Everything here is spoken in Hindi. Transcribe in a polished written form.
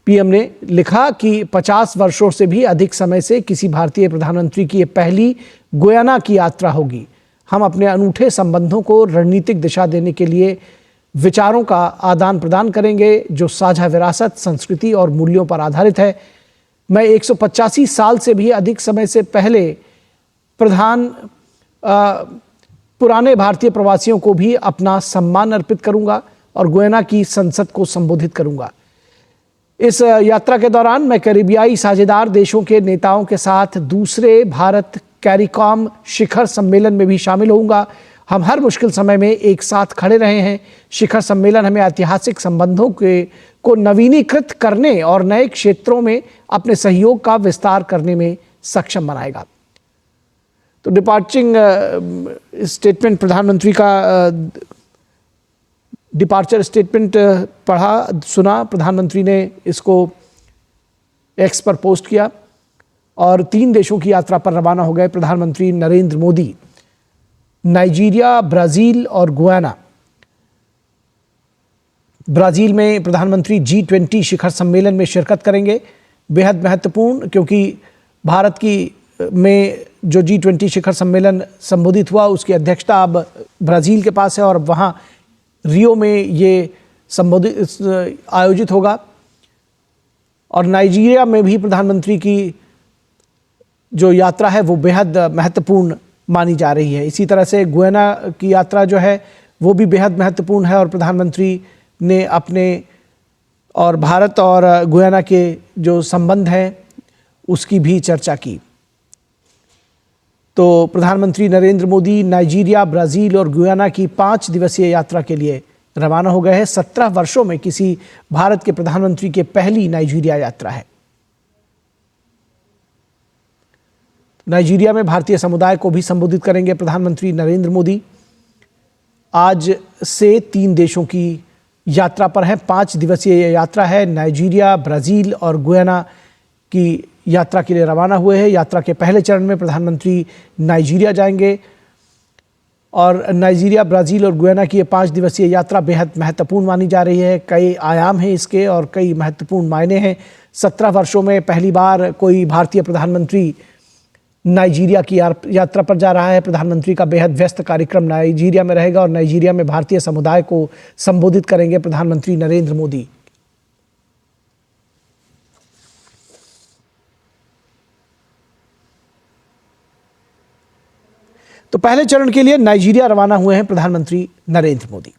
पीएम ने लिखा कि 50 वर्षों से भी अधिक समय से किसी भारतीय प्रधानमंत्री की यह पहली गुयाना की यात्रा होगी। हम अपने अनूठे संबंधों को रणनीतिक दिशा देने के लिए विचारों का आदान प्रदान करेंगे जो साझा विरासत, संस्कृति और मूल्यों पर आधारित है। मैं 185 साल से भी अधिक समय से पहले पुराने भारतीय प्रवासियों को भी अपना सम्मान अर्पित करूंगा और गुयाना की संसद को संबोधित करूंगा। इस यात्रा के दौरान मैं कैरिबियाई साझेदार देशों के नेताओं के साथ दूसरे भारत कैरिकॉम शिखर सम्मेलन में भी शामिल होऊंगा। हम हर मुश्किल समय में एक साथ खड़े रहे हैं। शिखर सम्मेलन हमें ऐतिहासिक संबंधों को नवीनीकृत करने और नए क्षेत्रों में अपने सहयोग का विस्तार करने में सक्षम बनाएगा। तो डिपार्चरिंग स्टेटमेंट, प्रधानमंत्री का डिपार्चर स्टेटमेंट पढ़ा सुना। प्रधानमंत्री ने इसको एक्स पर पोस्ट किया और 3 देशों की यात्रा पर रवाना हो गए प्रधानमंत्री नरेंद्र मोदी। नाइजीरिया, ब्राजील और गुयाना। ब्राजील में प्रधानमंत्री G20 शिखर सम्मेलन में शिरकत करेंगे। बेहद महत्वपूर्ण, क्योंकि भारत में जो G20 शिखर सम्मेलन संबोधित हुआ उसकी अध्यक्षता अब ब्राजील के पास है और वहाँ रियो में ये आयोजित होगा। और नाइजीरिया में भी प्रधानमंत्री की जो यात्रा है वो बेहद महत्वपूर्ण मानी जा रही है। इसी तरह से गुयाना की यात्रा जो है वो भी बेहद महत्वपूर्ण है और प्रधानमंत्री ने अपने और भारत और गुयाना के जो संबंध हैं उसकी भी चर्चा की। तो प्रधानमंत्री नरेंद्र मोदी नाइजीरिया, ब्राजील और गुयाना की 5 दिवसीय यात्रा के लिए रवाना हो गए हैं। 17 वर्षों में किसी भारत के प्रधानमंत्री की पहली नाइजीरिया यात्रा है। नाइजीरिया में भारतीय समुदाय को भी संबोधित करेंगे प्रधानमंत्री नरेंद्र मोदी। आज से 3 देशों की यात्रा पर है। 5 दिवसीय यह यात्रा है। नाइजीरिया, ब्राजील और गुयाना की यात्रा के लिए रवाना हुए हैं। यात्रा के पहले चरण में प्रधानमंत्री नाइजीरिया जाएंगे और नाइजीरिया, ब्राजील और गुयाना की ये 5 दिवसीय यात्रा बेहद महत्वपूर्ण मानी जा रही है। कई आयाम हैं इसके और कई महत्वपूर्ण मायने हैं। 17 वर्षों में पहली बार कोई भारतीय प्रधानमंत्री नाइजीरिया की यात्रा पर जा रहा है। प्रधानमंत्री का बेहद व्यस्त कार्यक्रम नाइजीरिया में रहेगा और नाइजीरिया में भारतीय समुदाय को संबोधित करेंगे प्रधानमंत्री नरेंद्र मोदी। तो पहले चरण के लिए नाइजीरिया रवाना हुए हैं प्रधानमंत्री नरेंद्र मोदी।